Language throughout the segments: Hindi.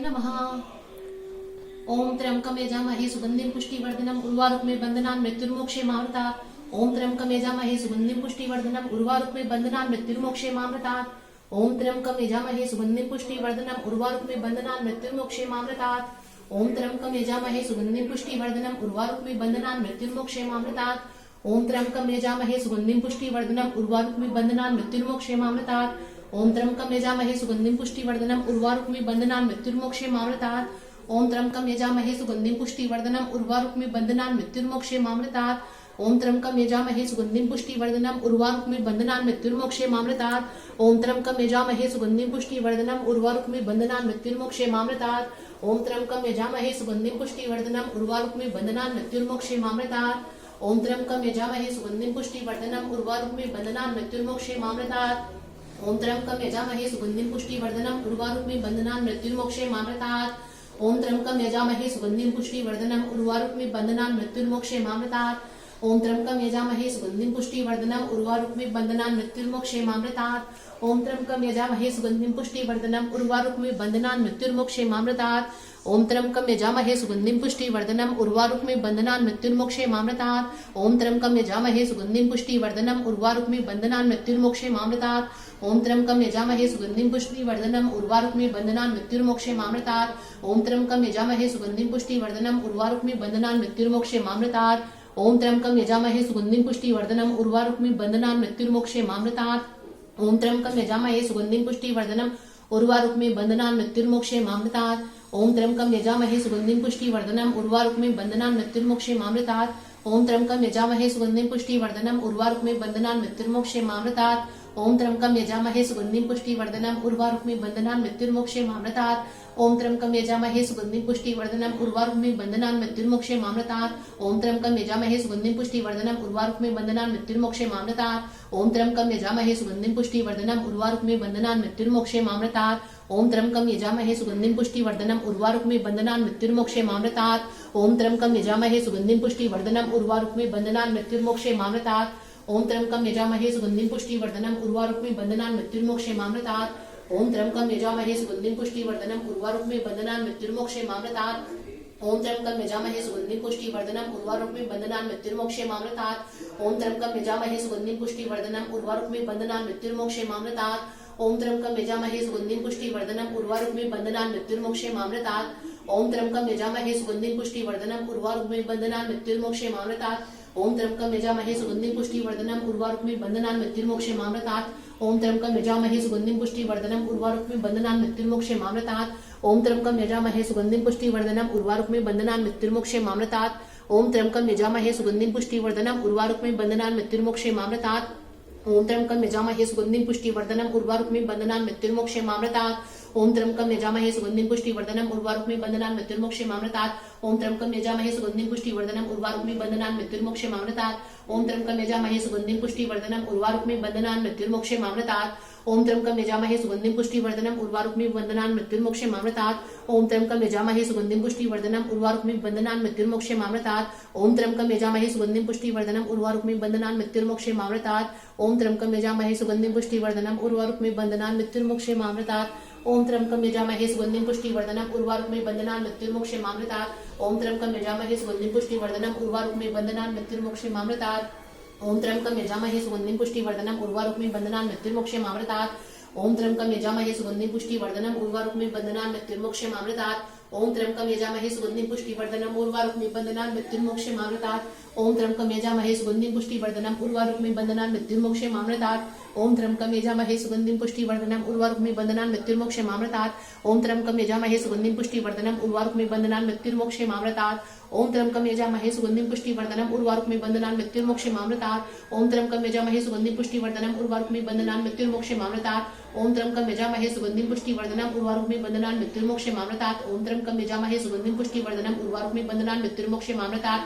नमः। ओम त्र्यंबकं यजामहे सुगंधिं पुष्टिवर्धनम् उर्वारुकमे बन्धनान् मृत्युर्मोक्षेमामृतात्। ओम त्र्यंबकं यजामहे सुगंधिं पुष्टिवर्धनम् उर्वारुकमे बन्धनान् मृत्युर्मोक्षेमामृतात्। ओम त्र्यंबकं यजामहे सुगंधिं पुष्टिवर्धनम् उर्वारुकमे बन्धनान् मृत्युर्मोक्षेमामृतात्। ओम त्र्यंबकं यजामहे सुगंधिं पुष्टिवर्धनम् उर्वारुकमे बन्धनान् मृत्युर्मोक्षेमामृतात्। ओम त्र्यंबकं यजामहे सुगंधिं पुष्टिवर्धनम् उर्वारुकमे बन्धनान् मृत्युर्मोक्षेमामृतात्। ओम त्र्यंबकं यजामहे सुगंधिं पुष्टिवर्धनम् उर्वारुकमे बन्धनान् मृत्युर्मोक्षेमामृतात्। ओम त्र्यंबकं यजामहे सुगंधिं पुष्टिवर्धनम् उर्वारुकमे बन्धनान् मृत्युर्मोक्षेमामृतात्। ओम त्र्यंबकं यजामहे सुगंधिं पुष्टिवर्धनम् उर्वारुकमे बन्धनान् मृत्युर्मोक्षेमामृतात्। ओम त्र्यंबकं यजामहे सुगंधिं पुष्टिवर्धनम् उर्वारुकमे बन्धनान् मृत्युर्मोक्षेमामृतात्। ओम त्र्यंबकं यजामहे सुगंधिं पुष्टिवर्धनम् उर्वारुकमे बन्धनान् मृत्युर्मोक्षेमामृतात्। ओम त्र्यंबकं यजामहे सुगंधिं पुष्टिवर्धनम् उर्वारुकमे बन्धनान् मृत्युर्मोक्षेमामृतात्। ओम त्र्यंबकं यजामहे सुगंधिं पुष्टिवर्धनम् उर्वारुकमे बन्धनान् मृत्युर्मोक्षेमामृतात्। ओम त्र्यंबकं यजामहे सुगंधिं पुष्टिवर्धनम् उर्वारुकमे बन्धनान् मृत्युर्मोक्षेमामृतात्। ओम त्र्यंबकं यजामहे सुगंधिं पुष्टिवर्धनम् उर्वारुकमे बन्धनान् मृत्युर्मोक्षेमामृतात्। ओम त्र्यंबकं यजामहे सुगंधिं पुष्टिवर्धनम् उर्वारुकमे बन्धनान् मृत्युर्मोक्षेमामृतात्। ओम त्र्यंबकं यजामहे सुगंधिं पुष्टिवर्धनम् उर्वारुकमे बन्धनान् मृत्युर्मोक्षेमामृतात्। ओम त्र्यंबकं यजामहे सुगंधिं पुष्टिवर्धनम् उर्वारुकमे बन्धनान् मृत्युर्मोक्षेमामृतात्। ओम त्र्यंबकं यजामहे सुगंधिं पुष्टिवर्धनम् उर्वारुकमे बन्धनान् मृत्युर्मोक्षेमामृतात्। ओम त्र्यंबकं यजामहे सुगंधिं पुष्टिवर्धनम् उर्वारुकमे बन्धनान् मृत्युर्मोक्षेमामृतात्। ओम त्र्यंबकं यजामहे सुगंधिं पुष्टिवर्धनम् उर्वारुकमे बन्धनान् मृत्युर्मोक्षेमामृतात्। ओम त्र्यंबकं यजामहे सुगंधिं पुष्टिवर्धनम् उर्वारुकमे बन्धनान् मृत्युर्मोक्षेमामृतात्। ओम त्र्यंबकं यजामहे सुगंधिं पुष्टिवर्धनम् उर्वारुकमे बन्धनान् मृत्युर्मोक्षेमामृतात्। ओम त्र्यंबकं यजामहे सुगंधिं पुष्टिवर्धनम् उर्वारुकमे बन्धनान् मृत्युर्मोक्षेमामृतात्। ओम त्र्यंबकं यजामहे सुगंधिं पुष्टिवर्धनम् उर्वारुकमे बन्धनान् मृत्युर्मोक्षेमामृतात्। ओम त्र्यंबकं यजामहे सुगंधिं पुष्टिवर्धनम् उर्वारुकमे बन्धनान् मृत्युर्मोक्षेमामृतात्। ओम त्र्यंबकं यजामहे सुगंधिं पुष्टिवर्धनम् उर्वारुकमे बन्धनान् मृत्युर्मोक्षेमामृतात्। ओम त्र्यंबकं यजामहे सुगंधिं पुष्टिवर्धनम् उर्वारुकमे बन्धनान् मृत्युर्मोक्षेमामृतात्। ओम त्र्यंबकं यजामहे सुगंधिं पुष्टिवर्धनम् उर्वारुकमे बन्धनान् मृत्युर्मोक्षेमामृतात्। ओम त्र्यंबकं यजामहे सुगंधिं पुष्टिवर्धनम् उर्वारुकमे बन्धनान् मृत्युर्मोक्षेमामृतात्। ओम त्र्यंबकं यजामहे सुगंधिं पुष्टिवर्धनम् उर्वारुकमे बन्धनान् मृत्युर्मोक्षेमामृतात्। ओम त्र्यंबकं यजामहे सुगंधिं पुष्टिवर्धनम् उर्वारुकमे बन्धनान् मृत्युर्मोक्षेमामृतात्। ओम त्र्यंबकं यजामहे सुगंधिं पुष्टिवर्धनम् उर्वारुकमे बन्धनान् मृत्युर्मोक्षेमामृतात्। ओम त्र्यंबकं यजामहे सुगंधिं पुष्टिवर्धनम् उर्वारुकमे बन्धनान् मृत्युर्मोक्षेमामृतात्। ओम त्र्यंबकं यजामहे सुगंधिं पुष्टिवर्धनम् उर्वारुकमे बन्धनान् मृत्युर्मोक्षेमामृतात्। ओम त्र्यंबकं यजामहे सुगंधिं पुष्टिवर्धनम् उर्वारुकमे बन्धनान् मृत्युर्मोक्षेमामृतात्। ओम त्र्यंबकं यजामहे सुगंधिं पुष्टिवर्धनम् उर्वारुकमे बन्धनान् मृत्युर्मोक्षेमामृतात्। ओम त्र्यंबकं यजामहे सुगंधिं पुष्टिवर्धनम् उर्वारुकमे बन्धनान् मृत्युर्मोक्षेमामृतात्। ओम त्र्यंबकं यजामहे सुगंधिं पुष्टिवर्धनम् उर्वारुकमे बन्धनान् मृत्युर्मोक्षेमामृतात्। ओम त्र्यंबकं यजामहे सुगंधिं पुष्टिवर्धनम् उर्वारुकमे बन्धनान् मृत्युर्मोक्षेमामृतात्। ओम त्र्यंबकं यजामहे सुगंधिं पुष्टिवर्धनम् उर्वारुकमे बन्धनान् मृत्युर्मोक्षेमामृतात्। ओम त्र्यंबकं यजामहे सुगंधिं पुष्टिवर्धनम् उर्वारुकमे बन्धनान् मृत्युर्मोक्षेमामृतात्। ओम त्र्यंबकं यजामहे सुगंधिं पुष्टिवर्धनम् उर्वारुकमे बन्धनान् मृत्युर्मोक्षेमामृतात्। ओम त्र्यंबकं यजामहे सुगंधिं पुष्टिवर्धनम् उर्वारुकमे बन्धनान् मृत्युर्मोक्षेमामृतात्। ओम त्र्यंबकं यजामहे सुगंधिं पुष्टिवर्धनम् उर्वारुकमे बन्धनान् मृत्युर्मोक्षेमामृतात्। ओम त्र्यंबकं यजामहे सुगंधिं पुष्टिवर्धनम् उर्वारुकमे बन्धनान् मृत्युर्मोक्षेमामृतात्। ओम त्र्यंबकं यजामहे सुगंधिं पुष्टिवर्धनम् उर्वारुकमे बन्धनान् मृत्युर्मोक्षेमामृतात्। ओम त्र्यंबकं यजामहे सुगंधिं पुष्टिवर्धनम् उर्वारुकमे बन्धनान् मृत्युर्मोक्षेमामृतात्। ओम त्र्यंबकं यजामहे सुगंधिं पुष्टिवर्धनम् उर्वारुकमे बन्धनान् मृत्युर्मोक्षेमामृतात्। ओम त्र्यंबकं यजामहे सुगंधिं पुष्टिवर्धनम् उर्वारुकमे बन्धनान् मृत्युर्मोक्षेमामृतात्। ओम त्र्यंबकं यजामहे सुगंधिं पुष्टिवर्धनम् उर्वारुकमे बन्धनान् मृत्युर्मोक्षेमामृतात्। ओम त्र्यंबकं यजामहे सुगंधिं पुष्टिवर्धनम् उर्वारुकमे बन्धनान् मृत्युर्मोक्षेमामृतात्। ओम त्र्यंबकं यजामहे सुगंधिं पुष्टिवर्धनम् उर्वारुकमे बन्धनान् मृत्युर्मोक्षेमामृतात्। ओम त्र्यंबकं यजामहे सुगंधिं पुष्टिवर्धनम् उर्वारुकमे बन्धनान् मृत्युर्मोक्षेमामृतात्। ओम त्र्यंबकं यजामहे सुगंधिं पुष्टिवर्धनम् उर्वारुकमे बन्धनान् मृत्युर्मोक्षेमामृतात्। ओम त्र्यंबकं यजामहे सुगंधिं पुष्टिवर्धनम् उर्वारुकमे बन्धनान् मृत्युर्मोक्षेमामृतात्। ओम त्र्यंबकं यजामहे सुगंधिं पुष्टिवर्धनम् उर्वारुकमे बन्धनान् मृत्युर्मोक्षेमामृतात्। ओम त्र्यंबकं यजामहे सुगंधिं पुष्टिवर्धनम् उर्वारुकमे बन्धनान् मृत्युर्मोक्षेमामृतात्। ओम त्र्यंबकं यजामहे सुगंधिं पुष्टिवर्धनम् उर्वारुकमे बन्धनान् मृत्युर्मोक्षेमामृतात्। ओम त्र्यंबकं यजामहे सुगंधिं पुष्टिवर्धनम् उर्वारुकमे बन्धनान् मृत्युर्मोक्षेमामृतात्।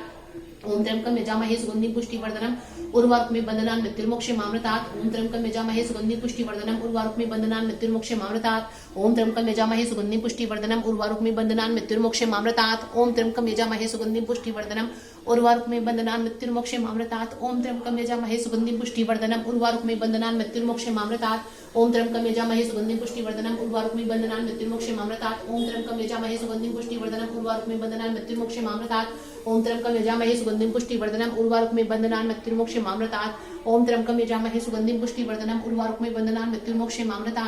ओम त्र्यंबकं यजामहे सुगंधिं पुष्टिवर्धनम् उर्वारुकमिव बन्धनान् मृत्युर्मोक्षमामृतात् ओम त्र्यंबकं यजामहे सुगंधिं पुष्टिवर्धनम् उर्वारुकमिव बन्धनान् मृत्युर्मोक्षमामृतात् ओम त्र्यंबकं यजामहे सुगंधिं पुष्टिवर्धनम् उर्वारुकमिव बन्धनान् मृत्युर्मोक्षमामृतात् ओम त्र्यंबकं यजामहे सुगंधिं पुष्टिवर्धनम् उर्वारुकमिव बन्धनान् मृत्युर्मोक्षमामृतात् ओम त्र्यंबकं यजामहे सुगंधिं पुष्टिवर्धनम् उर्वारुकमिव बन्धनान् मृत्युर्मोक्षमामृतात् ओम त्र्यंबकं यजामहे सुगंधिं पुष्टिवर्धनम् उर्वारुकमिव बन्धनान् मृत्युर्मोक्षमामृतात् ओम त्र्यंबकं यजामहे सुगंधिं पुष्टिवर्धनम् उर्वारुकमिव बन्धनान् मृत्युर्मोक्षमामृतात् ओम त्र्यंबकं यजामहे सुगंधिं पुष्टिवर्धनम् उर्वारुकमिव बन्धनान् मृत्युर्मोक्षमामृतात् ओम त्र्यंबकं यजामहे सुगंधिं पुष्टिवर्धनम् उर्वारुकमिव बन्धनान् मृत्युर्मोक्षमामृतात्